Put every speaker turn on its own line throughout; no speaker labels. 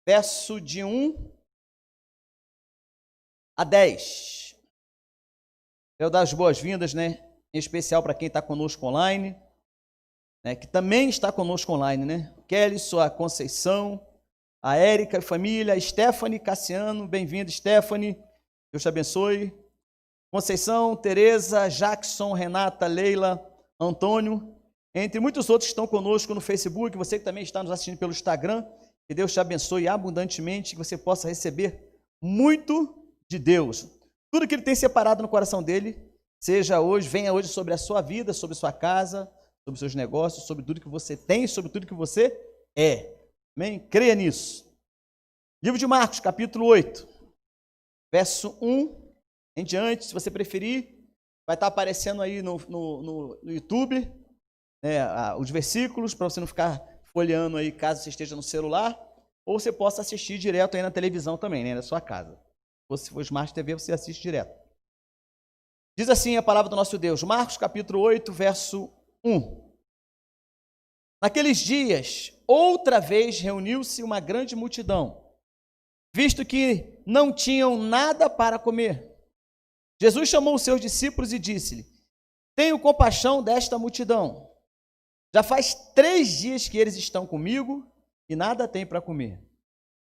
verso de 1 a 10. Quero dar as boas-vindas, né? Em especial para quem está conosco online, né? Que também está conosco online, né? Kelly, sua Conceição, a Érica e família, Stephanie, Cassiano, bem-vindo, Stephanie, Deus te abençoe. Conceição, Tereza, Jackson, Renata, Leila, Antônio, entre muitos outros que estão conosco no Facebook, você que também está nos assistindo pelo Instagram, que Deus te abençoe abundantemente, que você possa receber muito de Deus. Tudo que Ele tem separado no coração dele, venha hoje sobre a sua vida, sobre a sua casa, sobre os seus negócios, sobre tudo que você tem, sobre tudo que você é. Amém? Creia nisso. Livro de Marcos, capítulo 8, verso 1 em diante, se você preferir, vai estar aparecendo aí no YouTube, né, os versículos, para você não ficar folheando aí caso você esteja no celular, ou você possa assistir direto aí na televisão também, né, na sua casa. Se for Smart TV, você assiste direto. Diz assim a palavra do nosso Deus, Marcos capítulo 8, verso 1. Naqueles dias, outra vez reuniu-se uma grande multidão, visto que não tinham nada para comer. Jesus chamou os seus discípulos e disse-lhe: tenho compaixão desta multidão. Já faz 3 dias que eles estão comigo e nada têm para comer.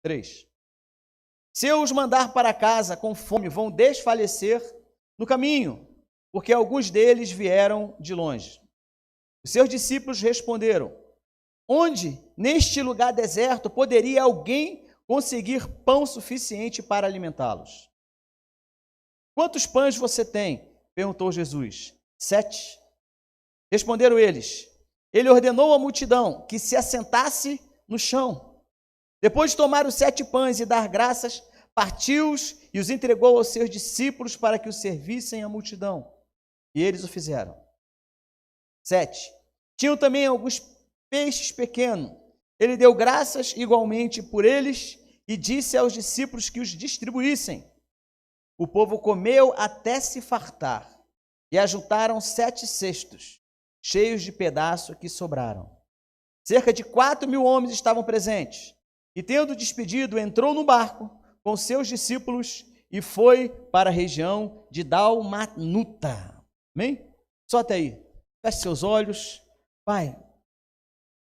3. Se eu os mandar para casa com fome, vão desfalecer no caminho, porque alguns deles vieram de longe. Os seus discípulos responderam: onde, neste lugar deserto, poderia alguém conseguir pão suficiente para alimentá-los? Quantos pães você tem? Perguntou Jesus. 7. Responderam eles. Ele ordenou à multidão que se assentasse no chão. Depois de tomar os 7 pães e dar graças, partiu-os e os entregou aos seus discípulos para que os servissem à multidão. E eles o fizeram. 7. Tinham também alguns peixes pequenos. Ele deu graças igualmente por eles e disse aos discípulos que os distribuíssem. O povo comeu até se fartar e ajuntaram 7 cestos, cheios de pedaços que sobraram. Cerca de 4.000 homens estavam presentes. E tendo despedido, entrou no barco com seus discípulos e foi para a região de Dalmanuta. Amém? Só até aí. Feche seus olhos. Pai,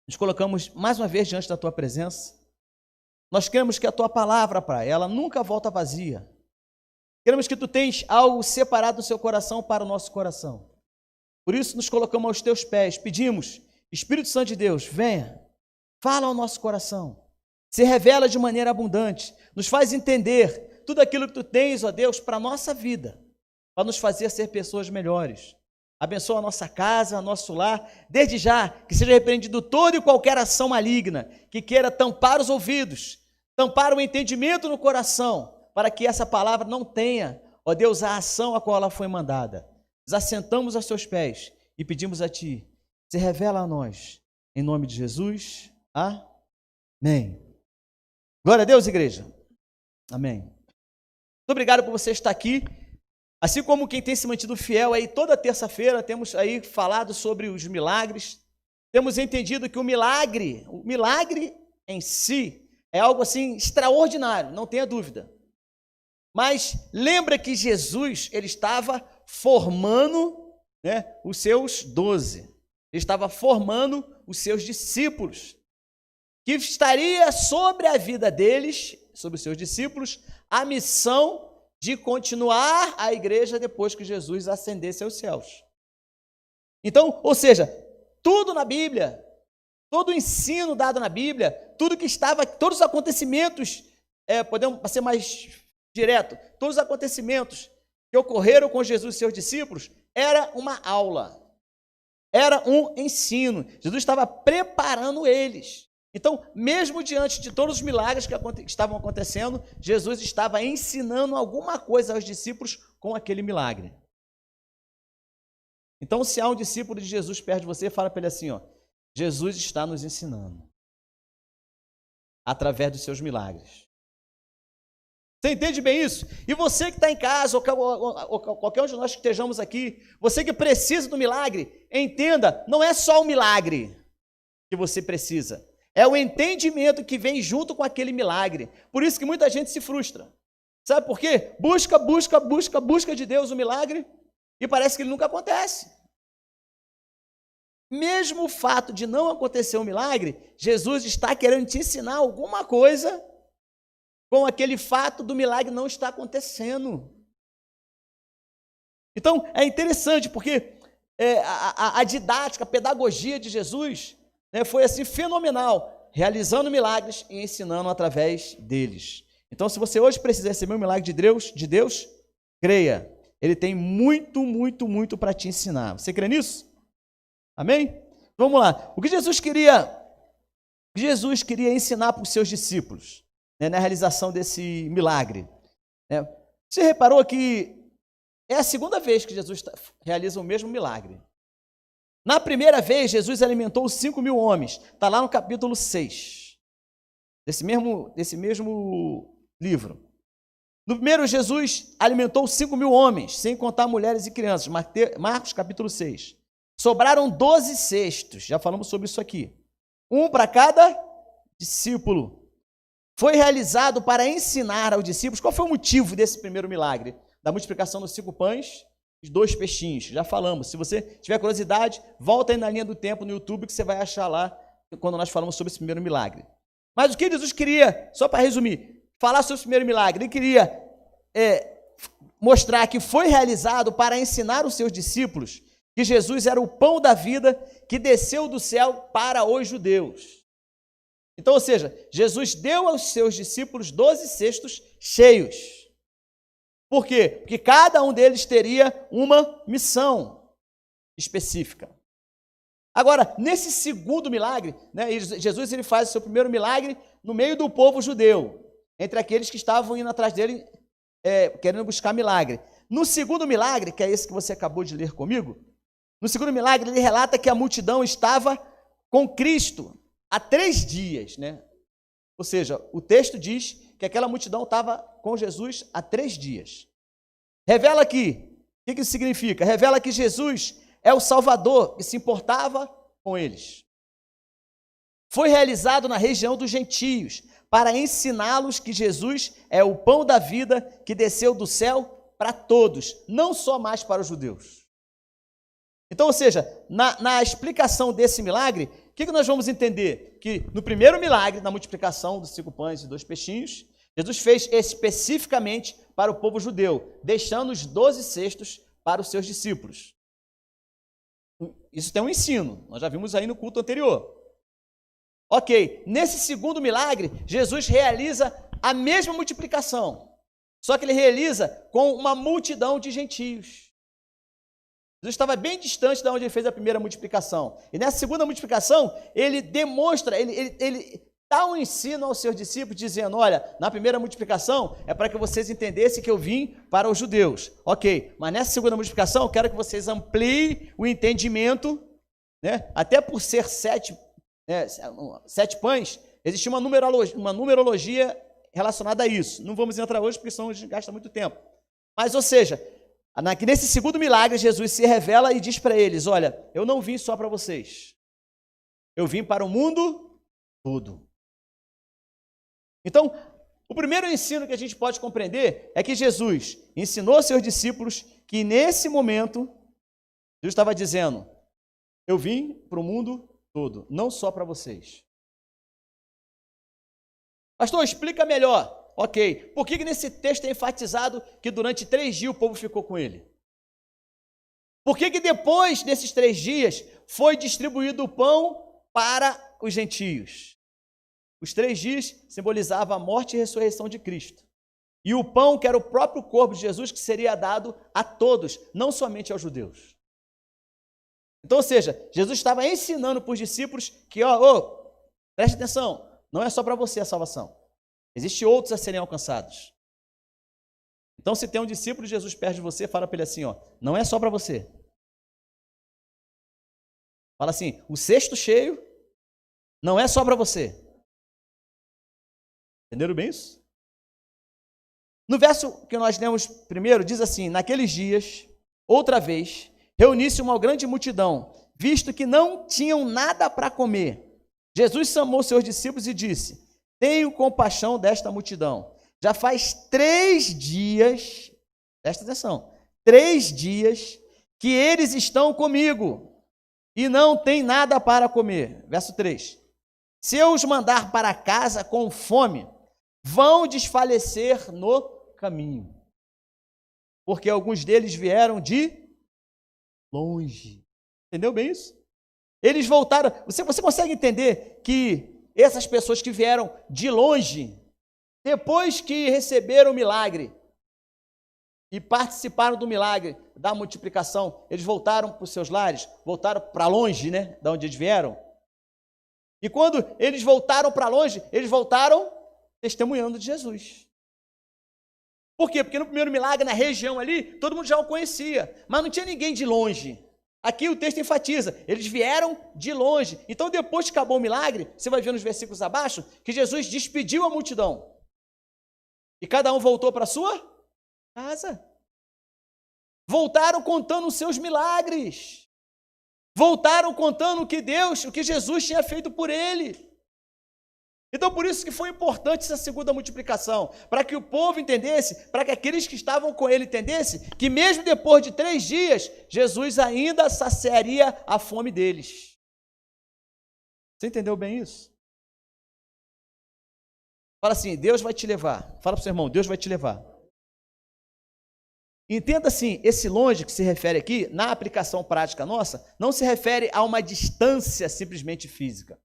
nos colocamos mais uma vez diante da Tua presença. Nós queremos que a Tua palavra, Pai, ela nunca volta vazia. Queremos que Tu tens algo separado do Seu coração para o nosso coração. Por isso nos colocamos aos Teus pés. Pedimos, Espírito Santo de Deus, venha, fala ao nosso coração. Se revela de maneira abundante. Nos faz entender tudo aquilo que Tu tens, ó Deus, para a nossa vida. Para nos fazer ser pessoas melhores. Abençoa a nossa casa, nosso lar. Desde já, que seja repreendido toda e qualquer ação maligna que queira tampar os ouvidos, tampar o entendimento no coração, para que essa palavra não tenha, ó Deus, a ação a qual ela foi mandada. Nos assentamos aos Teus pés e pedimos a Ti, se revela a nós, em nome de Jesus. Amém. Glória a Deus, igreja. Amém. Muito obrigado por você estar aqui. Assim como quem tem se mantido fiel aí, toda terça-feira temos aí falado sobre os milagres. Temos entendido que o milagre em si é algo assim extraordinário, não tenha dúvida. Mas lembra que Jesus, ele estava formando, né, os seus 12. Ele estava formando os seus discípulos, que estaria sobre a vida deles, sobre os seus discípulos, a missão de continuar a igreja depois que Jesus ascendesse aos céus. Então, ou seja, tudo na Bíblia, todo o ensino dado na Bíblia, tudo que estava, todos os acontecimentos, podemos ser mais direto, todos os acontecimentos que ocorreram com Jesus e seus discípulos, era uma aula, era um ensino. Jesus estava preparando eles. Então, mesmo diante de todos os milagres que estavam acontecendo, Jesus estava ensinando alguma coisa aos discípulos com aquele milagre. Então, se há um discípulo de Jesus perto de você, fala para ele assim, ó, Jesus está nos ensinando através dos seus milagres. Você entende bem isso? E você que está em casa, ou qualquer um de nós que estejamos aqui, você que precisa do milagre, entenda, não é só o milagre que você precisa. É o entendimento que vem junto com aquele milagre. Por isso que muita gente se frustra. Sabe por quê? Busca de Deus o milagre e parece que ele nunca acontece. Mesmo o fato de não acontecer um milagre, Jesus está querendo te ensinar alguma coisa com aquele fato do milagre não estar acontecendo. Então, é interessante porque a didática, a pedagogia de Jesus, né, foi assim fenomenal, realizando milagres e ensinando através deles. Então, se você hoje precisa receber um milagre de Deus, creia, ele tem muito para te ensinar. Você crê nisso? Amém? Vamos lá. O que Jesus queria ensinar para os seus discípulos, né, na realização desse milagre, né? Você reparou que é a segunda vez que Jesus realiza o mesmo milagre. Na primeira vez, Jesus alimentou os 5.000 homens. Está lá no capítulo 6, desse mesmo livro. No primeiro, Jesus alimentou 5.000 homens, sem contar mulheres e crianças. Marcos, capítulo 6. Sobraram 12 cestos, já falamos sobre isso aqui. Um para cada discípulo. Foi realizado para ensinar aos discípulos. Qual foi o motivo desse primeiro milagre? Da multiplicação dos 5 pães e 2 peixinhos. Já falamos. Se você tiver curiosidade, volta aí na linha do tempo no YouTube que você vai achar lá quando nós falamos sobre esse primeiro milagre. Mas o que Jesus queria, só para resumir, falar sobre esse primeiro milagre, ele queria mostrar que foi realizado para ensinar os seus discípulos que Jesus era o pão da vida que desceu do céu para os judeus. Então, ou seja, Jesus deu aos seus discípulos 12 cestos cheios. Por quê? Porque cada um deles teria uma missão específica. Agora, nesse segundo milagre, né, Jesus ele faz o seu primeiro milagre no meio do povo judeu, entre aqueles que estavam indo atrás dele, querendo buscar milagre. No segundo milagre, que é esse que você acabou de ler comigo, no segundo milagre ele relata que a multidão estava com Cristo há 3 dias, né? Ou seja, o texto diz que aquela multidão estava com Jesus há 3 dias. Revela aqui, o que isso significa? Revela que Jesus é o Salvador que se importava com eles. Foi realizado na região dos gentios, para ensiná-los que Jesus é o pão da vida que desceu do céu para todos, não só mais para os judeus. Então, ou seja, na explicação desse milagre, o que nós vamos entender? Que no primeiro milagre, na multiplicação dos 5 pães e 2 peixinhos, Jesus fez especificamente para o povo judeu, deixando os 12 cestos para os seus discípulos. Isso tem um ensino, nós já vimos aí no culto anterior. Ok, nesse segundo milagre, Jesus realiza a mesma multiplicação, só que ele realiza com uma multidão de gentios. Jesus estava bem distante de onde ele fez a primeira multiplicação. E nessa segunda multiplicação, ele demonstra, ele dá um ensino aos seus discípulos, dizendo, olha, na primeira multiplicação é para que vocês entendessem que eu vim para os judeus. Ok, mas nessa segunda multiplicação, eu quero que vocês ampliem o entendimento, né? Até por ser 7 pães, existia uma numerologia relacionada a isso. Não vamos entrar hoje, porque senão a gente gasta muito tempo. Mas, ou seja, nesse segundo milagre, Jesus se revela e diz para eles, olha, eu não vim só para vocês, eu vim para o mundo todo. Então, o primeiro ensino que a gente pode compreender é que Jesus ensinou aos seus discípulos que nesse momento, Jesus estava dizendo, eu vim para o mundo todo, não só para vocês. Pastor, explica melhor. Ok, por que nesse texto é enfatizado que durante 3 dias o povo ficou com ele? Por que depois desses 3 dias foi distribuído o pão para os gentios? Os 3 dias simbolizavam a morte e ressurreição de Cristo. E o pão, que era o próprio corpo de Jesus, que seria dado a todos, não somente aos judeus. Então, ou seja, Jesus estava ensinando para os discípulos que, preste atenção, não é só para você a salvação. Existem outros a serem alcançados. Então, se tem um discípulo de Jesus perto de você, fala para ele assim, não é só para você. Fala assim, o cesto cheio não é só para você. Entenderam bem isso? No verso que nós lemos primeiro, diz assim, naqueles dias, outra vez, reuniu-se uma grande multidão, visto que não tinham nada para comer. Jesus chamou seus discípulos e disse: tenho compaixão desta multidão. Já faz 3 dias, presta atenção, 3 dias que eles estão comigo e não têm nada para comer. Verso 3. Se eu os mandar para casa com fome, vão desfalecer no caminho, porque alguns deles vieram de longe. Entendeu bem isso? Eles voltaram. Você consegue entender que essas pessoas que vieram de longe, depois que receberam o milagre e participaram do milagre da multiplicação, eles voltaram para os seus lares, voltaram para longe, né, de onde eles vieram. E quando eles voltaram para longe, eles voltaram testemunhando de Jesus. Por quê? Porque no primeiro milagre, na região ali, todo mundo já o conhecia, mas não tinha ninguém de longe. Aqui o texto enfatiza, eles vieram de longe. Então, depois que acabou o milagre, você vai ver nos versículos abaixo, que Jesus despediu a multidão. E cada um voltou para a sua casa. Voltaram contando os seus milagres. Voltaram contando o que Jesus tinha feito por ele. Então, por isso que foi importante essa segunda multiplicação, para que o povo entendesse, para que aqueles que estavam com ele entendessem, que mesmo depois de 3 dias, Jesus ainda saciaria a fome deles. Você entendeu bem isso? Fala assim, Deus vai te levar. Fala para o seu irmão, Deus vai te levar. Entenda assim, esse longe que se refere aqui, na aplicação prática nossa, não se refere a uma distância simplesmente física.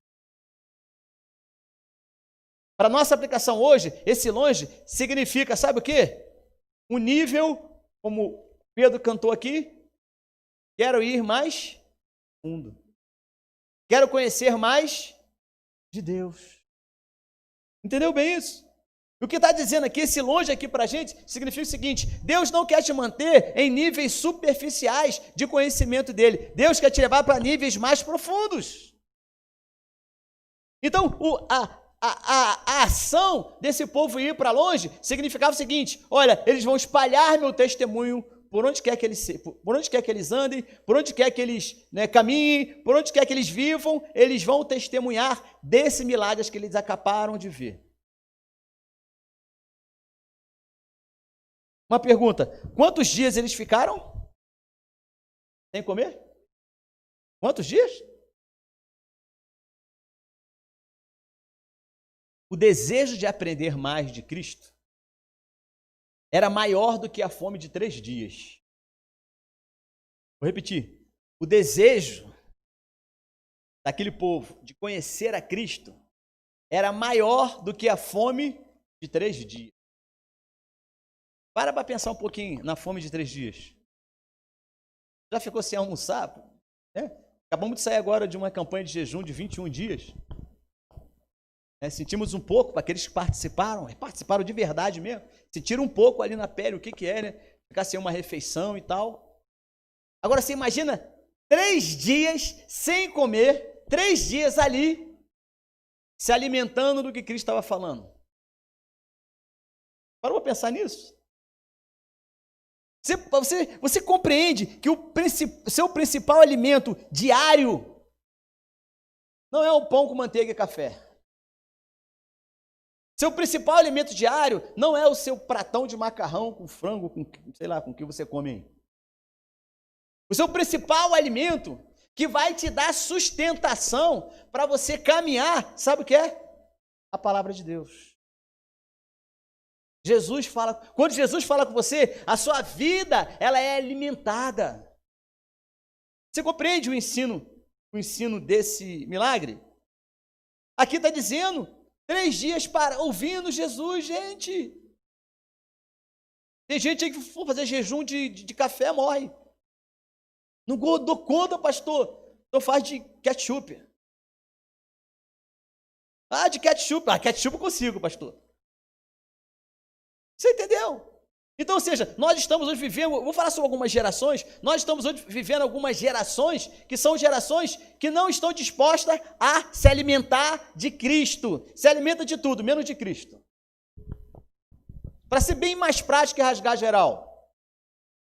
Para nossa aplicação hoje, esse longe significa, sabe o quê? Um nível, como Pedro cantou aqui, quero ir mais fundo. Quero conhecer mais de Deus. Entendeu bem isso? O que está dizendo aqui, esse longe aqui para a gente, significa o seguinte: Deus não quer te manter em níveis superficiais de conhecimento dele. Deus quer te levar para níveis mais profundos. Então, a ação desse povo ir para longe significava o seguinte: olha, eles vão espalhar meu testemunho por onde quer que eles andem, por onde quer que eles caminhem, por onde quer que eles vivam, eles vão testemunhar desse milagre que eles acabaram de ver. Uma pergunta: quantos dias eles ficaram sem comer? Quantos dias? O desejo de aprender mais de Cristo era maior do que a fome de 3 dias. Vou repetir. O desejo daquele povo de conhecer a Cristo era maior do que a fome de 3 dias. Para pensar um pouquinho na fome de 3 dias. Já ficou sem almoçar? Né? Acabamos de sair agora de uma campanha de jejum de 21 dias. Sentimos um pouco, para aqueles que participaram de verdade mesmo, sentiram um pouco ali na pele o que é, né? Ficar sem uma refeição e tal. Agora você imagina 3 dias sem comer, 3 dias ali, se alimentando do que Cristo estava falando. Parou para pensar nisso? Você compreende que o seu principal alimento diário não é o pão com manteiga e café. Seu principal alimento diário não é o seu pratão de macarrão com frango, com o que você come aí. O seu principal alimento que vai te dar sustentação para você caminhar, sabe o que é? A palavra de Deus. Quando Jesus fala com você, a sua vida, ela é alimentada. Você compreende o ensino desse milagre? Aqui está dizendo 3 dias ouvindo Jesus, gente. Tem gente aí que for fazer jejum de café, morre. Não dou conta, pastor. Então faz de ketchup. De ketchup. Ketchup eu consigo, pastor. Você entendeu? Então, ou seja, nós estamos hoje vivendo, vou falar sobre algumas gerações, nós estamos hoje vivendo algumas gerações que são gerações que não estão dispostas a se alimentar de Cristo. Se alimenta de tudo, menos de Cristo. Para ser bem mais prático e rasgar geral.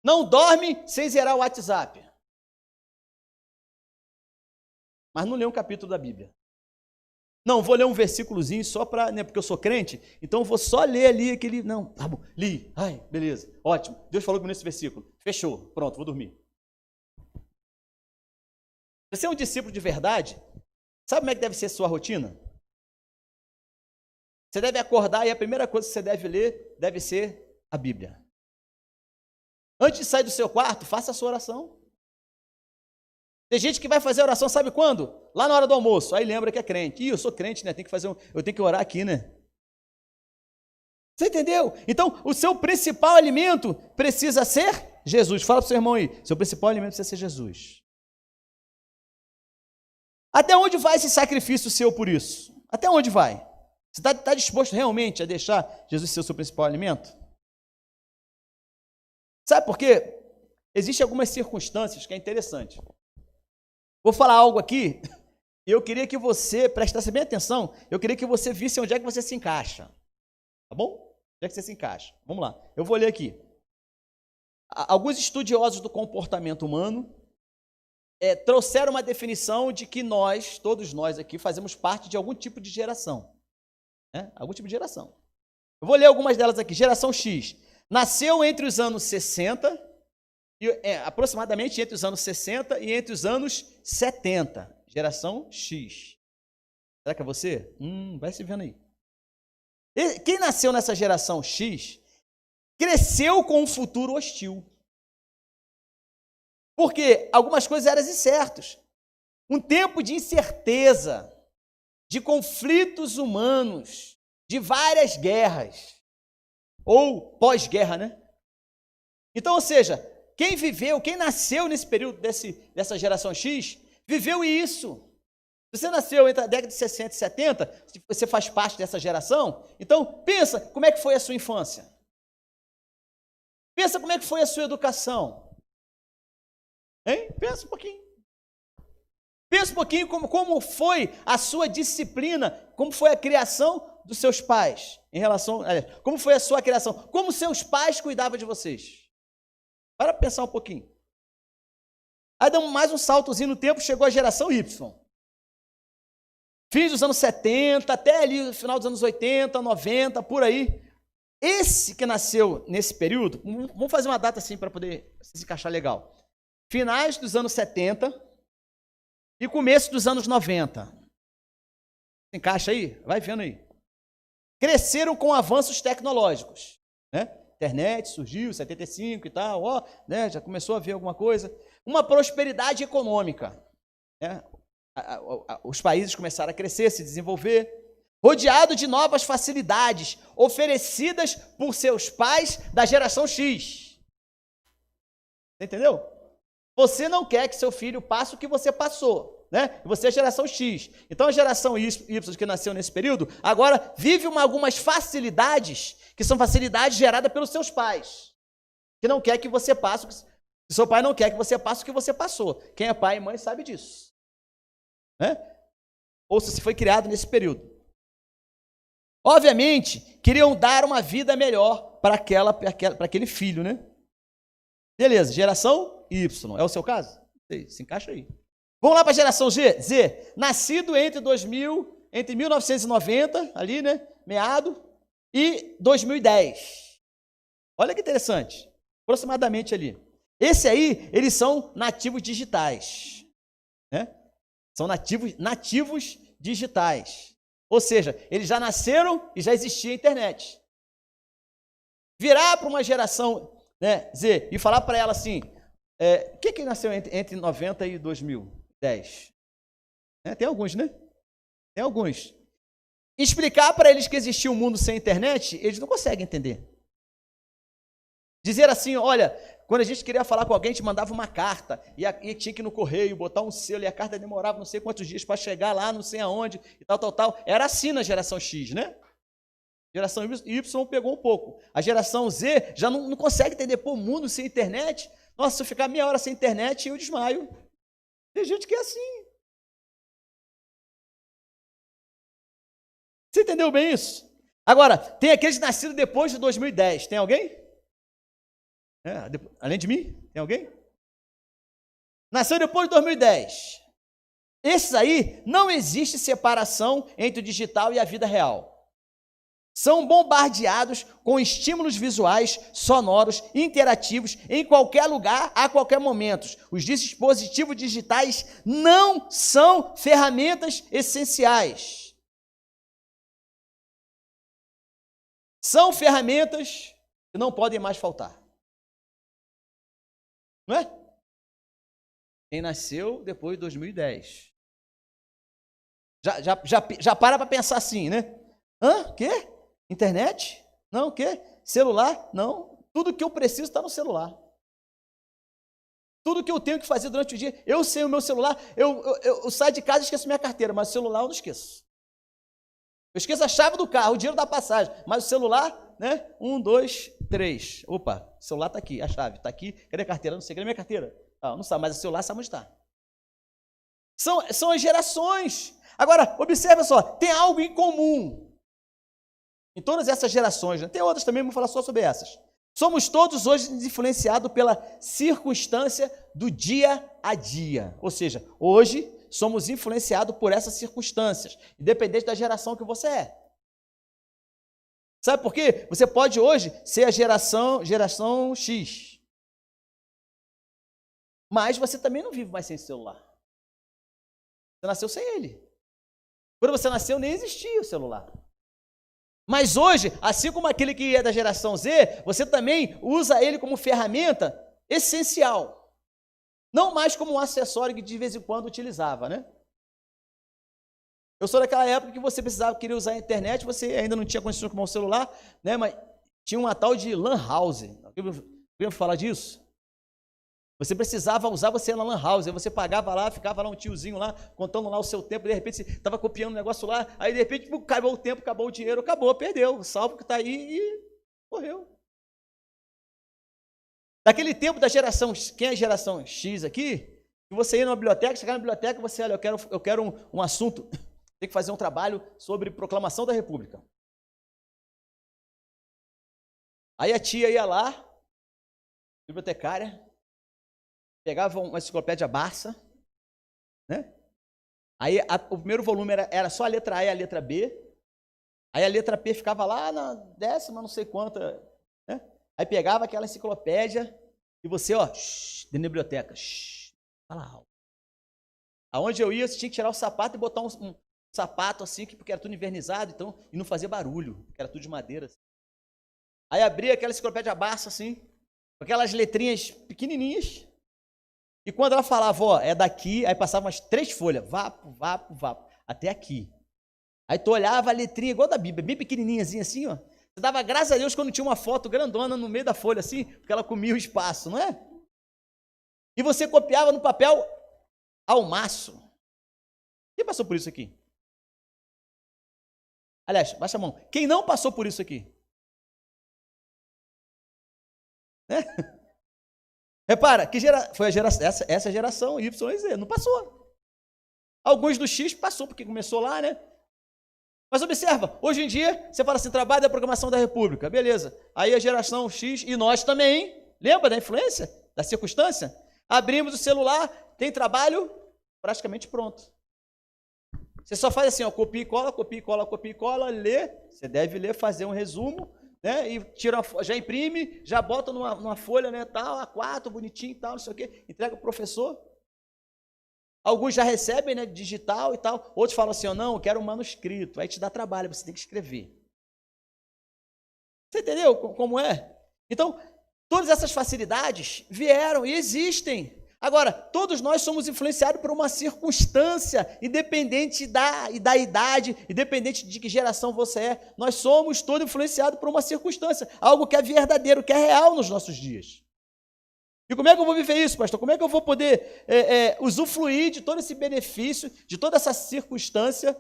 Não dorme sem zerar o WhatsApp. Mas não lê um capítulo da Bíblia. Não, vou ler um versículozinho só para, né, porque eu sou crente, então eu vou só ler ali aquele, não, tá bom, li, ai, beleza, ótimo, Deus falou comigo nesse versículo, fechou, pronto, vou dormir. Você é um discípulo de verdade, sabe como é que deve ser a sua rotina? Você deve acordar e a primeira coisa que você deve ler deve ser a Bíblia. Antes de sair do seu quarto, faça a sua oração. Tem gente que vai fazer a oração, sabe quando? Lá na hora do almoço. Aí lembra que é crente. Ih, eu sou crente, né? Eu tenho que orar aqui, né? Você entendeu? Então, o seu principal alimento precisa ser Jesus. Fala para o seu irmão aí. Seu principal alimento precisa ser Jesus. Até onde vai esse sacrifício seu por isso? Até onde vai? Você está disposto realmente a deixar Jesus ser o seu principal alimento? Sabe por quê? Existem algumas circunstâncias que é interessante. Vou falar algo aqui, eu queria que você prestasse bem atenção, eu queria que você visse onde é que você se encaixa, tá bom? Onde é que você se encaixa? Vamos lá, eu vou ler aqui. Alguns estudiosos do comportamento humano trouxeram uma definição de que nós, todos nós aqui, fazemos parte de algum tipo de geração, né? Algum tipo de geração. Eu vou ler algumas delas aqui. Geração X, nasceu entre os anos 60... aproximadamente entre os anos 60 e entre os anos 70. Geração X. Será que é você? Vai se vendo aí. Quem nasceu nessa geração X cresceu com um futuro hostil. Porque algumas coisas eram incertas. Um tempo de incerteza, de conflitos humanos, de várias guerras. Ou pós-guerra, né? Então, ou seja, quem nasceu nesse período dessa geração X, viveu isso. Se você nasceu entre a década de 60 e 70, você faz parte dessa geração, então pensa como é que foi a sua infância. Pensa como é que foi a sua educação. Hein? Pensa um pouquinho. Pensa um pouquinho como foi a sua disciplina, como foi a criação dos seus pais, como foi a sua criação, como seus pais cuidavam de vocês. Para pensar um pouquinho. Aí damos mais um saltozinho no tempo, chegou a geração Y. Fins dos anos 70, até ali no final dos anos 80, 90, por aí. Esse que nasceu nesse período, vamos fazer uma data assim para poder se encaixar legal. Finais dos anos 70 e começo dos anos 90. Se encaixa aí? Vai vendo aí. Cresceram com avanços tecnológicos, né? Internet surgiu, 75 e tal, né, já começou a ver alguma coisa. Uma prosperidade econômica, né? Os países começaram a crescer, se desenvolver, rodeado de novas facilidades oferecidas por seus pais da geração X. Entendeu? Você não quer que seu filho passe o que você passou, né? Você é a geração X. Então a geração Y que nasceu nesse período, agora vive algumas facilidades, que são facilidades geradas pelos seus pais, que não quer que você passe, seu pai não quer que você passe o que você passou. Quem é pai e mãe sabe disso, né? Ou se foi criado nesse período. Obviamente, queriam dar uma vida melhor para aquele filho, né? Beleza, geração Y, é o seu caso? Se encaixa aí. Vamos lá para a geração Z, nascido entre 1990, ali, né, meado, e 2010. Olha que interessante, aproximadamente ali. Esse aí, eles são nativos digitais, né? São nativos digitais. Ou seja, eles já nasceram e já existia a internet. Virar para uma geração, né, Z e falar para ela assim, quem nasceu entre 90 e 2010? Tem alguns, né? Tem alguns. Explicar para eles que existia um mundo sem internet, eles não conseguem entender. Dizer assim, olha, quando a gente queria falar com alguém, a gente mandava uma carta, e tinha que ir no correio, botar um selo, e a carta demorava não sei quantos dias para chegar lá, não sei aonde, e tal. Era assim na geração X, né? A geração Y pegou um pouco. A geração Z já não consegue entender, pô, mundo sem internet? Nossa, se eu ficar meia hora sem internet, eu desmaio. Tem gente que é assim. Você entendeu bem isso? Agora, tem aqueles nascidos depois de 2010. Tem alguém? Além de mim? Tem alguém? Nasceu depois de 2010. Esses aí, não existe separação entre o digital e a vida real. São bombardeados com estímulos visuais, sonoros, interativos, em qualquer lugar, a qualquer momento. Os dispositivos digitais não são ferramentas essenciais. São ferramentas que não podem mais faltar. Não é? Quem nasceu depois de 2010. Já para pensar assim, né? Quê? Internet? Não, o quê? Celular? Não. Tudo que eu preciso está no celular. Tudo que eu tenho que fazer durante o dia, eu sei o meu celular, eu saio de casa e esqueço minha carteira, mas o celular eu não esqueço. Eu esqueço a chave do carro, o dinheiro da passagem, mas o celular, né? 1, 2, 3. Opa, o celular está aqui, a chave está aqui. Cadê a carteira? Não sei, cadê a minha carteira? Não sabe, mas o celular sabe onde está. São as gerações. Agora, observa só, tem algo em comum em todas essas gerações, né? Tem outras também, vamos falar só sobre essas. Somos todos hoje influenciados pela circunstância do dia a dia. Ou seja, hoje somos influenciados por essas circunstâncias, independente da geração que você é. Sabe por quê? Você pode hoje ser a geração X, mas você também não vive mais sem celular. Você nasceu sem ele. Quando você nasceu, nem existia o celular. Mas hoje, assim como aquele que é da geração Z, você também usa ele como ferramenta essencial. Não mais como um acessório que de vez em quando utilizava, né? Eu sou daquela época que você queria usar a internet, você ainda não tinha condições de comprar um celular, né? Mas tinha uma tal de Lan House. Queria falar disso? Você precisava usar, você ia na Lan House, aí você pagava lá, ficava lá um tiozinho lá, contando lá o seu tempo, de repente você estava copiando um negócio lá, aí de repente acabou o tempo, acabou o dinheiro, acabou, perdeu, salvo que está aí e morreu. Daquele tempo da geração, quem é a geração X aqui, que você ia numa biblioteca, chegar na biblioteca, você, olha, eu quero um assunto, tem que fazer um trabalho sobre proclamação da República. Aí a tia ia lá, bibliotecária, pegava uma enciclopédia Barça, né? Aí o primeiro volume era só a letra A e a letra B. Aí a letra P ficava lá na 10ª, não sei quanta, né? Aí pegava aquela enciclopédia e você, dentro da biblioteca, fala alto. Aonde eu ia, você tinha que tirar o sapato e botar um sapato assim, porque era tudo invernizado, então, e não fazia barulho, porque era tudo de madeira. Assim. Aí abria aquela enciclopédia Barça, assim, com aquelas letrinhas pequenininhas. E quando ela falava, é daqui, aí passava umas 3 folhas, vapo, até aqui. Aí tu olhava a letrinha igual da Bíblia, bem pequenininhazinha assim, ó. Você dava graças a Deus quando tinha uma foto grandona no meio da folha assim, porque ela comia o espaço, não é? E você copiava no papel ao maço. Quem passou por isso aqui? Aliás, baixa a mão. Quem não passou por isso aqui? Né? Repara, foi essa geração Y e Z, não passou. Alguns do X passou, porque começou lá, né? Mas observa, hoje em dia, você fala assim, trabalho da programação da República, beleza. Aí a geração X, e nós também, lembra da influência, da circunstância? Abrimos o celular, tem trabalho praticamente pronto. Você só faz assim, copia e cola, lê, você deve ler, fazer um resumo, né? E tira, já imprime, já bota numa folha, né, tal, A4, bonitinho e tal, não sei o quê, entrega para o professor. Alguns já recebem, né, digital e tal, outros falam assim, não, eu quero um manuscrito, aí te dá trabalho, você tem que escrever. Você entendeu como é? Então, todas essas facilidades vieram e existem. Agora, todos nós somos influenciados por uma circunstância, independente da idade, independente de que geração você é, nós somos todos influenciados por uma circunstância, algo que é verdadeiro, que é real nos nossos dias. E como é que eu vou viver isso, pastor? Como é que eu vou poder usufruir de todo esse benefício, de toda essa circunstância,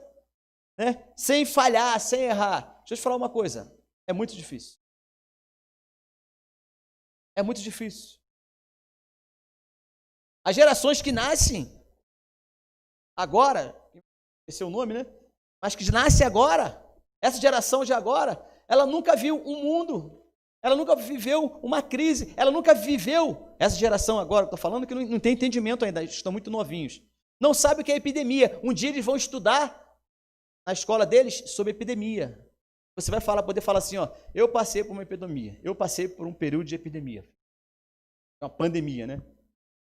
né, sem falhar, sem errar? Deixa eu te falar uma coisa, é muito difícil. É muito difícil. As gerações que nascem agora, esse é o nome, né? Mas que nasce agora, essa geração de agora, ela nunca viu um mundo, ela nunca viveu uma crise, ela nunca viveu, essa geração agora, estou falando que não tem entendimento ainda, estão muito novinhos, não sabem o que é epidemia. Um dia eles vão estudar na escola deles sobre epidemia. Você vai poder falar assim, ó, eu passei por uma epidemia, eu passei por um período de epidemia. Uma pandemia, né?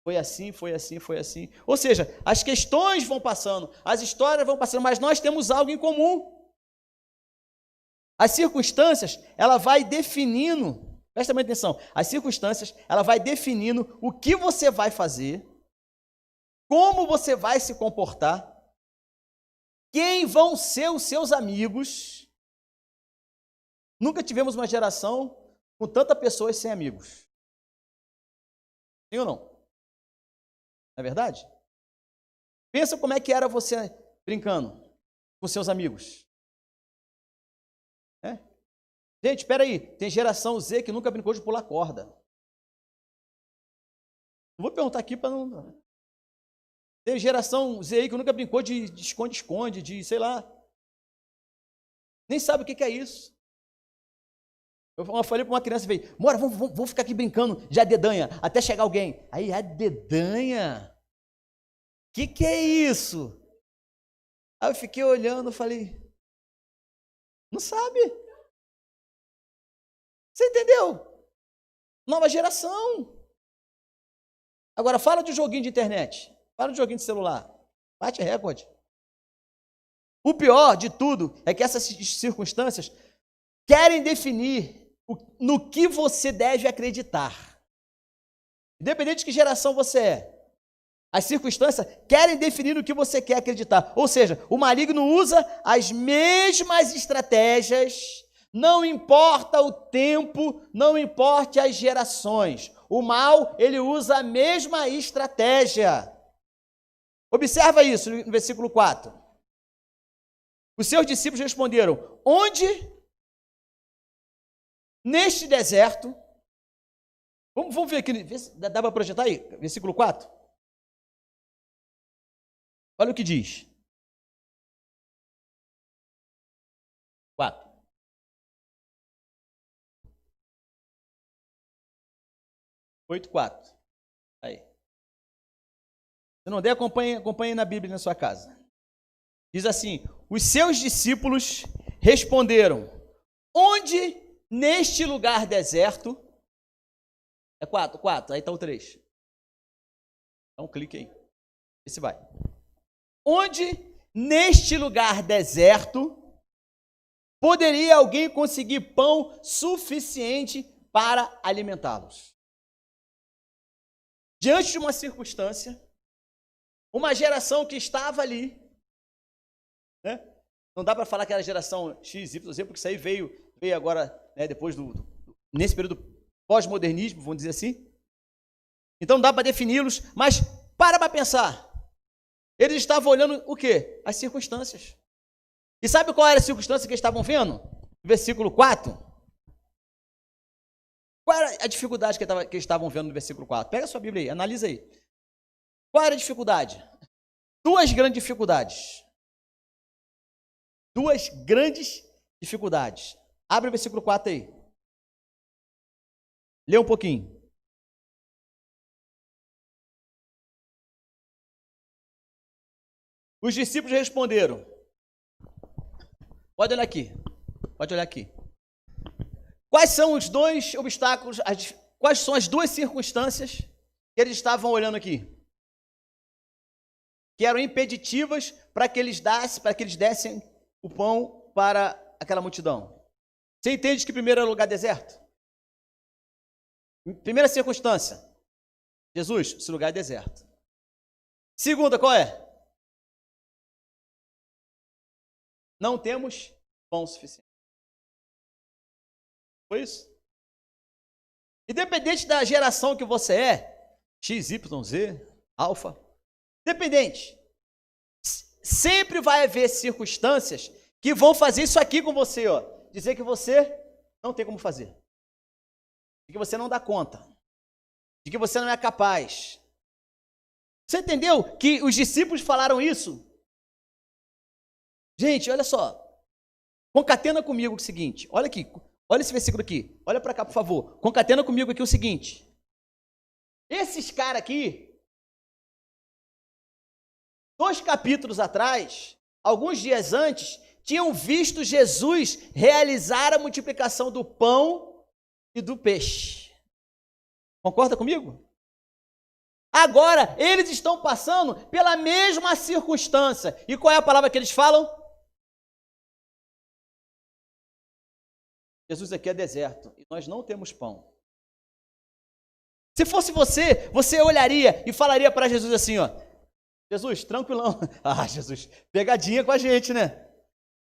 Foi assim, foi assim, foi assim. Ou seja, as questões vão passando, as histórias vão passando, mas nós temos algo em comum. As circunstâncias, ela vai definindo, presta bem atenção, as circunstâncias, ela vai definindo o que você vai fazer, como você vai se comportar, quem vão ser os seus amigos. Nunca tivemos uma geração com tantas pessoas sem amigos. Sim ou não? Não é verdade? Pensa como é que era você brincando com seus amigos. É? Gente, espera aí, tem geração Z que nunca brincou de pular corda. Não vou perguntar aqui para não... Tem geração Z aí que nunca brincou de esconde-esconde, de sei lá. Nem sabe o que é isso. Eu falei para uma criança, veio, Mora, vamos ficar aqui brincando de a dedanha, até chegar alguém. Aí, a dedanha? Que é isso? Aí eu fiquei olhando, falei, não sabe? Você entendeu? Nova geração. Agora, fala de joguinho de internet. Fala de joguinho de celular. Bate recorde. O pior de tudo é que essas circunstâncias querem definir no que você deve acreditar. Independente de que geração você é. As circunstâncias querem definir no que você quer acreditar. Ou seja, o maligno usa as mesmas estratégias, não importa o tempo, não importa as gerações. O mal, ele usa a mesma estratégia. Observa isso no versículo 4. Os seus discípulos responderam, onde? Neste deserto. Vamos ver aqui, dá para projetar aí? Versículo 4. Olha o que diz. 4. Oito, 4. Aí. Se não der, acompanhe na Bíblia na sua casa. Diz assim, os seus discípulos responderam, onde neste lugar deserto, é 4, aí está o 3. Dá um clique aí, esse vai. Onde neste lugar deserto poderia alguém conseguir pão suficiente para alimentá-los? Diante de uma circunstância, uma geração que estava ali, né? Não dá para falar que era a geração X, Y, Z, porque isso aí veio agora, né, depois nesse período pós-modernismo, vamos dizer assim. Então dá para defini-los, mas para pensar. Eles estavam olhando o quê? As circunstâncias. E sabe qual era a circunstância que eles estavam vendo? Versículo 4. Qual era a dificuldade que eles estavam vendo no versículo 4? Pega a sua Bíblia aí, analisa aí. Qual era a dificuldade? Duas grandes dificuldades. Duas grandes dificuldades. Abre o versículo 4 aí. Lê um pouquinho. Os discípulos responderam. Pode olhar aqui. Pode olhar aqui. Quais são os dois obstáculos, quais são as duas circunstâncias que eles estavam olhando aqui? Que eram impeditivas para que eles dessem o pão para aquela multidão. Você entende que primeiro era lugar deserto? Primeira circunstância, Jesus, esse lugar é deserto. Segunda, qual é? Não temos pão suficiente. Foi isso? Independente da geração que você é, X, Y, Z, alfa, independente, sempre vai haver circunstâncias que vão fazer isso aqui com você, ó, dizer que você não tem como fazer, de que você não dá conta, de que você não é capaz. Você entendeu que os discípulos falaram isso? Gente, olha só, concatena comigo o seguinte, olha aqui, olha esse versículo aqui, olha para cá, por favor, concatena comigo aqui o seguinte, esses caras aqui 2 capítulos atrás, alguns dias antes, tinham visto Jesus realizar a multiplicação do pão e do peixe. Concorda comigo? Agora, eles estão passando pela mesma circunstância. E qual é a palavra que eles falam? Jesus, aqui é deserto e nós não temos pão. Se fosse você, você olharia e falaria para Jesus assim, ó: Jesus, tranquilão. Ah, Jesus, pegadinha com a gente, né?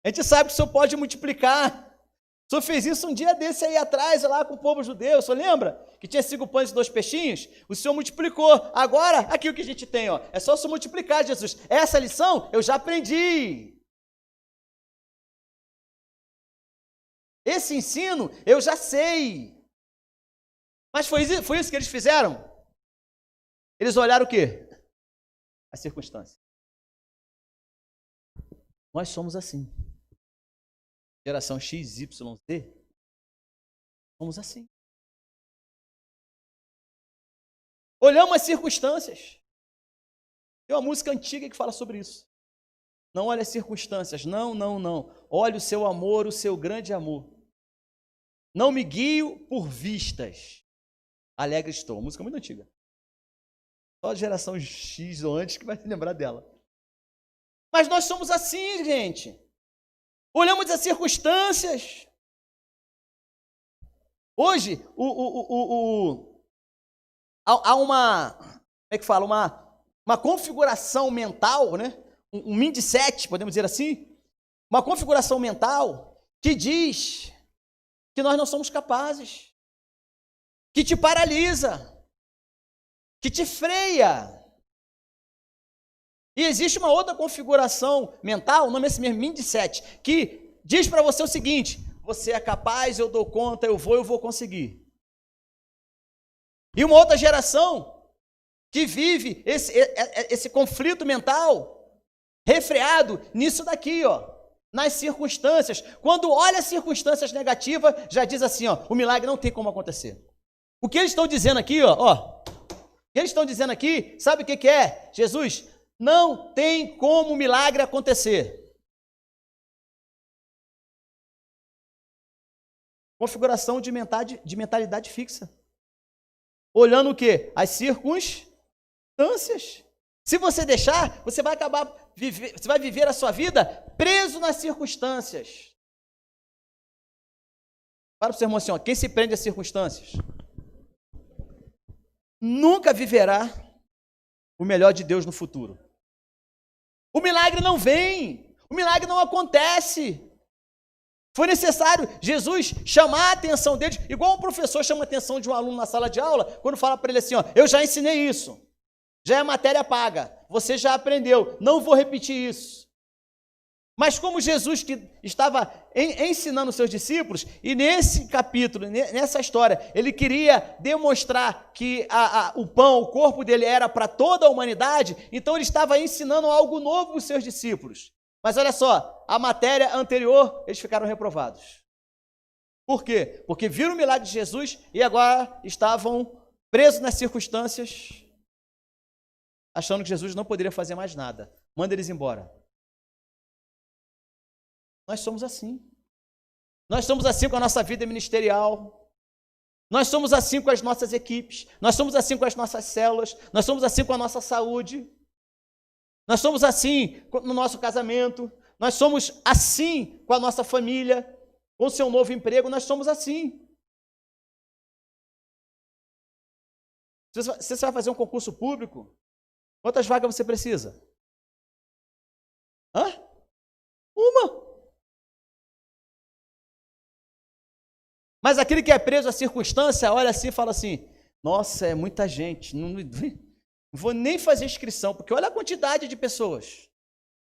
A gente sabe que o Senhor pode multiplicar. O Senhor fez isso um dia desse aí atrás, lá com o povo judeu. O Senhor lembra? Que tinha 5 pães e 2 peixinhos? O Senhor multiplicou. Agora, aqui o que a gente tem, ó. É só o Senhor multiplicar, Jesus. Essa lição eu já aprendi. Esse ensino eu já sei. Mas foi isso que eles fizeram? Eles olharam o quê? A circunstância. Nós somos assim. Geração X, Y, Z. Somos assim. Olhamos as circunstâncias. Tem uma música antiga que fala sobre isso. Não olhe as circunstâncias. Não, não, não. Olhe o seu amor, o seu grande amor. Não me guio por vistas. Alegre estou. Música muito antiga. Só a geração X ou antes que vai se lembrar dela. Mas nós somos assim, gente. Olhamos as circunstâncias. Hoje, há uma, como é que fala? Uma configuração mental, né? Um mindset, podemos dizer assim. Uma configuração mental que diz que nós não somos capazes, que te paralisa, que te freia. E existe uma outra configuração mental, o nome é esse mesmo, mindset, que diz para você o seguinte: você é capaz, eu dou conta, eu vou conseguir. E uma outra geração que vive esse conflito mental, refreado nisso daqui, ó, nas circunstâncias. Quando olha as circunstâncias negativas, já diz assim, ó, o milagre não tem como acontecer. O que eles estão dizendo aqui, ó, o que eles estão dizendo aqui, sabe o que é? Jesus, não tem como o milagre acontecer. Configuração de mentalidade fixa. Olhando o quê? As circunstâncias. Se você deixar, você vai você vai viver a sua vida preso nas circunstâncias. Para o seu irmão assim, ó, quem se prende às circunstâncias nunca viverá o melhor de Deus no futuro. O milagre não vem, o milagre não acontece. Foi necessário Jesus chamar a atenção deles, igual um professor chama a atenção de um aluno na sala de aula, quando fala para ele assim, ó, eu já ensinei isso, já é matéria paga, você já aprendeu, não vou repetir isso. Mas como Jesus que estava ensinando os seus discípulos, e nesse capítulo, nessa história, ele queria demonstrar que o pão, o corpo dele era para toda a humanidade, então ele estava ensinando algo novo aos seus discípulos. Mas olha só, a matéria anterior, eles ficaram reprovados. Por quê? Porque viram o milagre de Jesus e agora estavam presos nas circunstâncias, achando que Jesus não poderia fazer mais nada. Manda eles embora. Nós somos assim. Nós somos assim com a nossa vida ministerial. Nós somos assim com as nossas equipes. Nós somos assim com as nossas células. Nós somos assim com a nossa saúde. Nós somos assim no nosso casamento. Nós somos assim com a nossa família, com o seu novo emprego. Nós somos assim. Se você vai fazer um concurso público, quantas vagas você precisa? Uma. Mas aquele que é preso à circunstância, olha assim e fala assim, nossa, é muita gente, não vou nem fazer inscrição, porque olha a quantidade de pessoas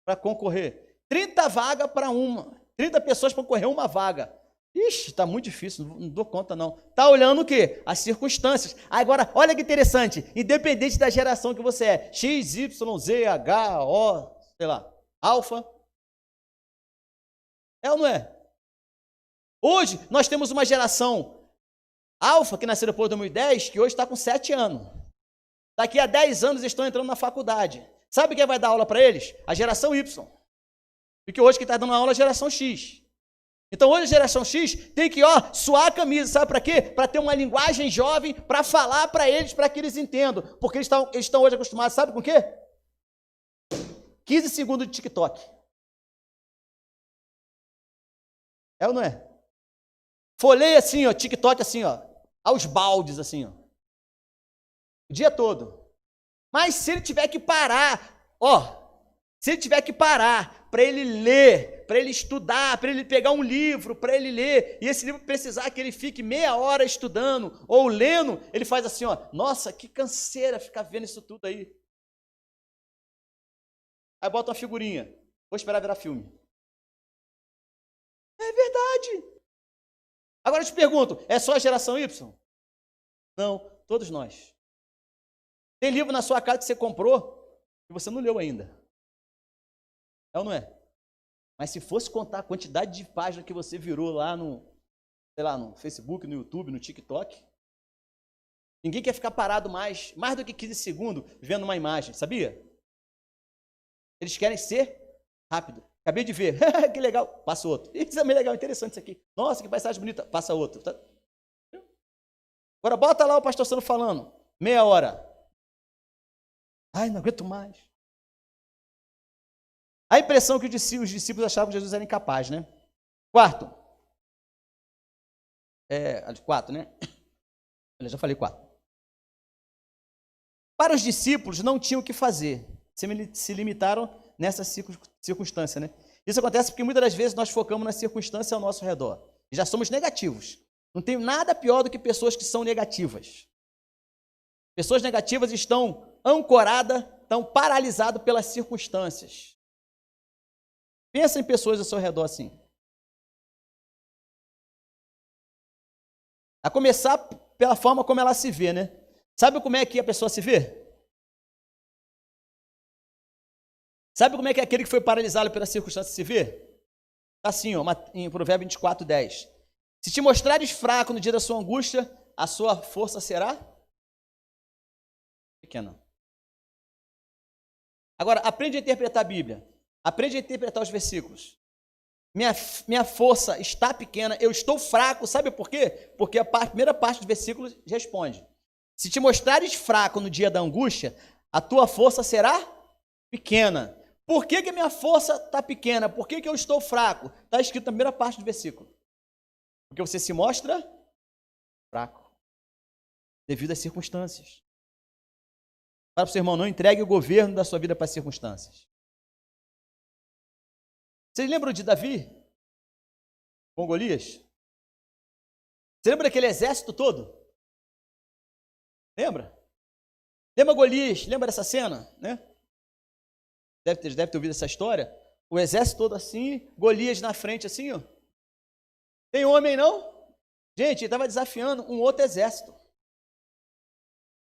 para concorrer. 30 vagas para uma, 30 pessoas para concorrer uma vaga. Ixi, está muito difícil, não dou conta não. Está olhando o quê? As circunstâncias. Agora, olha que interessante, independente da geração que você é, X, Y, Z, H, O, sei lá, alfa. É ou não é? Hoje, nós temos uma geração alfa, que nasceu depois de 2010, que hoje está com 7 anos. Daqui a 10 anos estão entrando na faculdade. Sabe quem vai dar aula para eles? A geração Y. Porque hoje quem está dando aula é a geração X. Então hoje a geração X tem que, suar a camisa, sabe para quê? Para ter uma linguagem jovem, para falar para eles, para que eles entendam. Porque eles estão hoje acostumados, sabe com o quê? 15 segundos de TikTok. É ou não é? Folheia assim, TikTok assim, aos baldes assim, o dia todo. Mas se ele tiver que parar, para ele ler, para ele estudar, para ele pegar um livro, para ele ler, e esse livro precisar que ele fique meia hora estudando ou lendo, ele faz assim, nossa, que canseira ficar vendo isso tudo aí. Aí bota uma figurinha, vou esperar virar filme. É verdade. Agora eu te pergunto, é só a geração Y? Não, todos nós. Tem livro na sua casa que você comprou e você não leu ainda. É ou não é? Mas se fosse contar a quantidade de páginas que você virou lá no Facebook, no YouTube, no TikTok, ninguém quer ficar parado mais do que 15 segundos vendo uma imagem, sabia? Eles querem ser rápido. Acabei de ver, que legal, passa outro. Isso é meio legal, interessante isso aqui. Nossa, que paisagem bonita, passa outro. Agora bota lá o pastor Sandro falando, meia hora. Ai, não aguento mais. A impressão que os discípulos achavam que Jesus era incapaz, né? Quarto, né? Eu já falei 4. Para os discípulos não tinham o que fazer, se limitaram nessa circunstância, né? Isso acontece porque muitas das vezes nós focamos na circunstância ao nosso redor e já somos negativos. Não tem nada pior do que pessoas que são negativas. Pessoas negativas estão ancoradas, estão paralisadas pelas circunstâncias. Pensa em pessoas ao seu redor assim. A começar pela forma como ela se vê, né? Sabe como é que a pessoa se vê? Sabe como é que aquele que foi paralisado pela circunstância se vê? Está assim, em Provérbio 24:10. Se te mostrares fraco no dia da sua angústia, a sua força será pequena. Agora, aprende a interpretar a Bíblia. Aprende a interpretar os versículos. Minha força está pequena, eu estou fraco. Sabe por quê? Porque a primeira parte do versículo responde. Se te mostrares fraco no dia da angústia, a tua força será pequena. Por que a minha força está pequena? Por que eu estou fraco? Está escrito na primeira parte do versículo. Porque você se mostra fraco devido às circunstâncias. Fala para o seu irmão, não entregue o governo da sua vida para as circunstâncias. Vocês lembram de Davi com Golias? Você lembra daquele exército todo? Lembra? Lembra Golias? Lembra dessa cena? Né? Deve ter ouvido essa história. O exército todo assim, Golias na frente assim, ó. Tem homem não? Gente, ele estava desafiando um outro exército.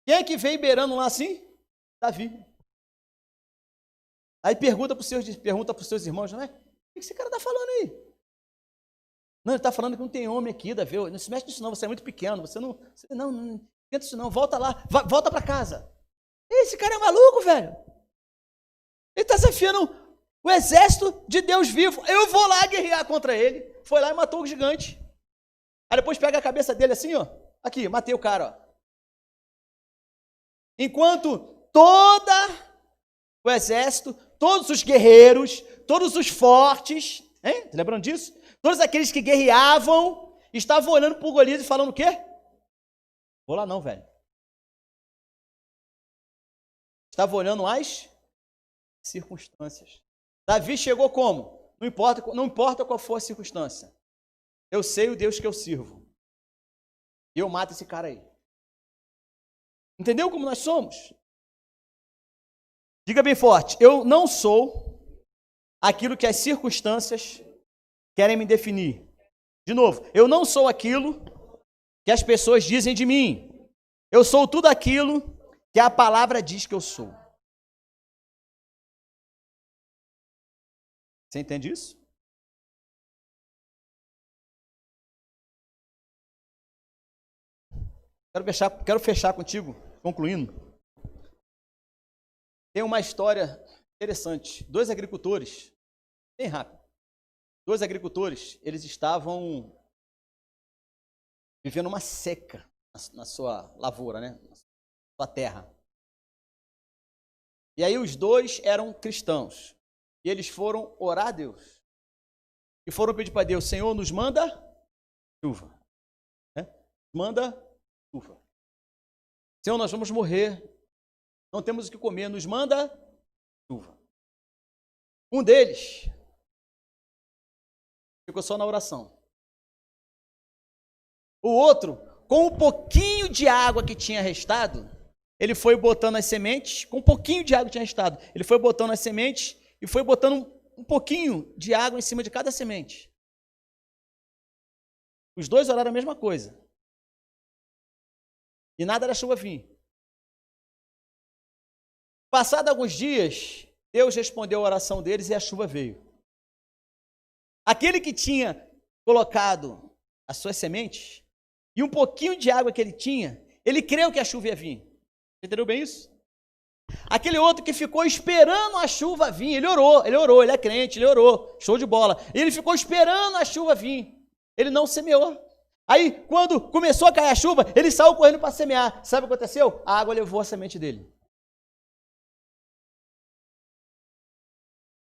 Quem é que veio beirando lá assim? Davi. Aí pergunta para os seus irmãos, não é? O que esse cara está falando aí? Não, ele está falando que não tem homem aqui, Davi. Não se mexe nisso não, você é muito pequeno. Você não tenta isso não, volta lá, volta para casa. Esse cara é maluco, velho. Ele está desafiando o exército de Deus vivo. Eu vou lá guerrear contra ele. Foi lá e matou o gigante. Aí depois pega a cabeça dele assim, ó. Aqui, matei o cara, ó. Enquanto todo o exército, todos os guerreiros, todos os fortes, hein? Tá lembrando disso? Todos aqueles que guerreavam, estavam olhando para o Golias e falando o quê? Vou lá não, velho. Estavam olhando as circunstâncias. Davi chegou como? Não importa qual for a circunstância. Eu sei o Deus que eu sirvo. E eu mato esse cara aí. Entendeu como nós somos? Diga bem forte, eu não sou aquilo que as circunstâncias querem me definir. De novo, eu não sou aquilo que as pessoas dizem de mim. Eu sou tudo aquilo que a palavra diz que eu sou. Você entende isso? Quero fechar contigo, concluindo. Tem uma história interessante. Dois agricultores, bem rápido. Dois agricultores, eles estavam vivendo uma seca na sua lavoura, né? Na sua terra. E aí os dois eram cristãos. E eles foram orar a Deus. E foram pedir para Deus, Senhor, nos manda chuva. Né? Manda chuva. Senhor, nós vamos morrer. Não temos o que comer. Nos manda chuva. Um deles ficou só na oração. O outro, com um pouquinho de água que tinha restado, ele foi botando as sementes, com um pouquinho de água que tinha restado, ele foi botando as sementes e foi botando um pouquinho de água em cima de cada semente. Os dois oraram a mesma coisa. E nada da chuva vir. Passados alguns dias, Deus respondeu a oração deles e a chuva veio. Aquele que tinha colocado as suas sementes e um pouquinho de água que ele tinha, ele creu que a chuva ia vir. Entendeu bem isso? Aquele outro que ficou esperando a chuva vir, ele orou, ele é crente, ele orou, show de bola. Ele ficou esperando a chuva vir, ele não semeou. Aí, quando começou a cair a chuva, ele saiu correndo para semear. Sabe o que aconteceu? A água levou a semente dele.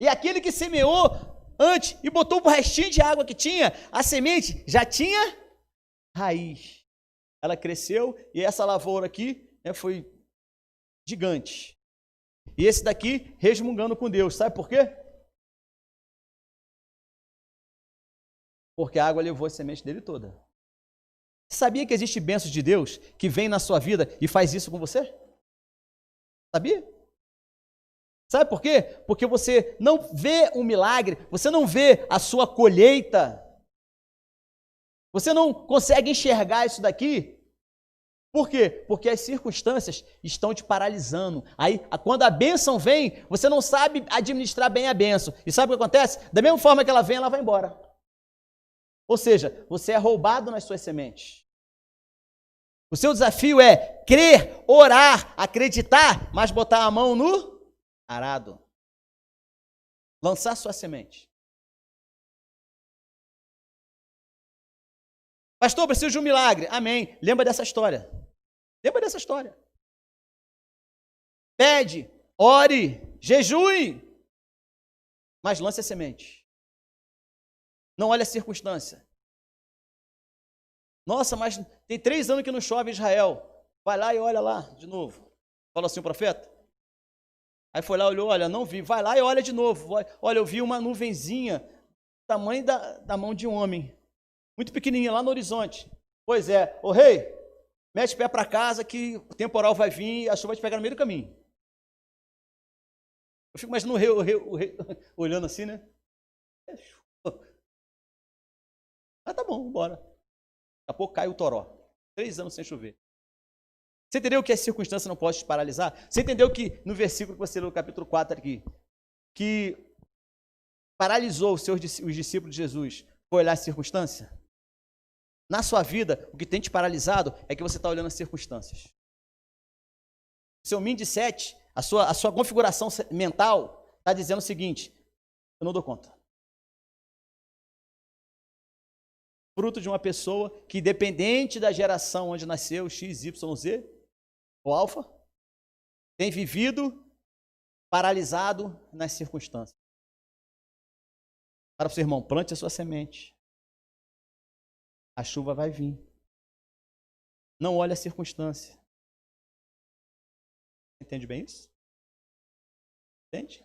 E aquele que semeou antes e botou o restinho de água que tinha, a semente já tinha raiz. Ela cresceu e essa lavoura aqui, né, foi gigante. E esse daqui resmungando com Deus. Sabe por quê? Porque a água levou a semente dele toda. Você sabia que existe bênçãos de Deus que vem na sua vida e faz isso com você? Sabia? Sabe por quê? Porque você não vê um milagre, você não vê a sua colheita. Você não consegue enxergar isso daqui. Por quê? Porque as circunstâncias estão te paralisando. Aí, quando a bênção vem, você não sabe administrar bem a bênção. E sabe o que acontece? Da mesma forma que ela vem, ela vai embora. Ou seja, você é roubado nas suas sementes. O seu desafio é crer, orar, acreditar, mas botar a mão no arado. Lançar sua semente. Pastor, preciso de um milagre. Amém. Lembra dessa história. Lembra dessa história. Pede, ore, jejue, mas lance a semente. Não olhe a circunstância. Nossa, mas tem 3 anos que não chove em Israel. Vai lá e olha lá de novo. Falou assim o profeta. Aí foi lá, olhou, olha, não vi. Vai lá e olha de novo. Olha, eu vi uma nuvenzinha, tamanho da mão de um homem. Muito pequenininha, lá no horizonte. Pois é, ô rei, mete o pé para casa que o temporal vai vir e a chuva vai te pegar no meio do caminho. Eu fico imaginando o rei olhando assim, né? Ah, tá bom, bora. Daqui a pouco cai o toró. 3 anos sem chover. Você entendeu que a circunstância não pode te paralisar? Você entendeu que no versículo que você leu, no capítulo 4 aqui, que paralisou os discípulos de Jesus foi olhar a circunstância? Na sua vida, o que tem te paralisado é que você está olhando as circunstâncias. Seu mindset, a sua configuração mental está dizendo o seguinte: eu não dou conta. Fruto de uma pessoa que, independente da geração onde nasceu, X, Y, Z, ou alfa, tem vivido paralisado nas circunstâncias. Para o seu irmão, plante a sua semente. A chuva vai vir. Não olhe a circunstância. Entende bem isso? Entende?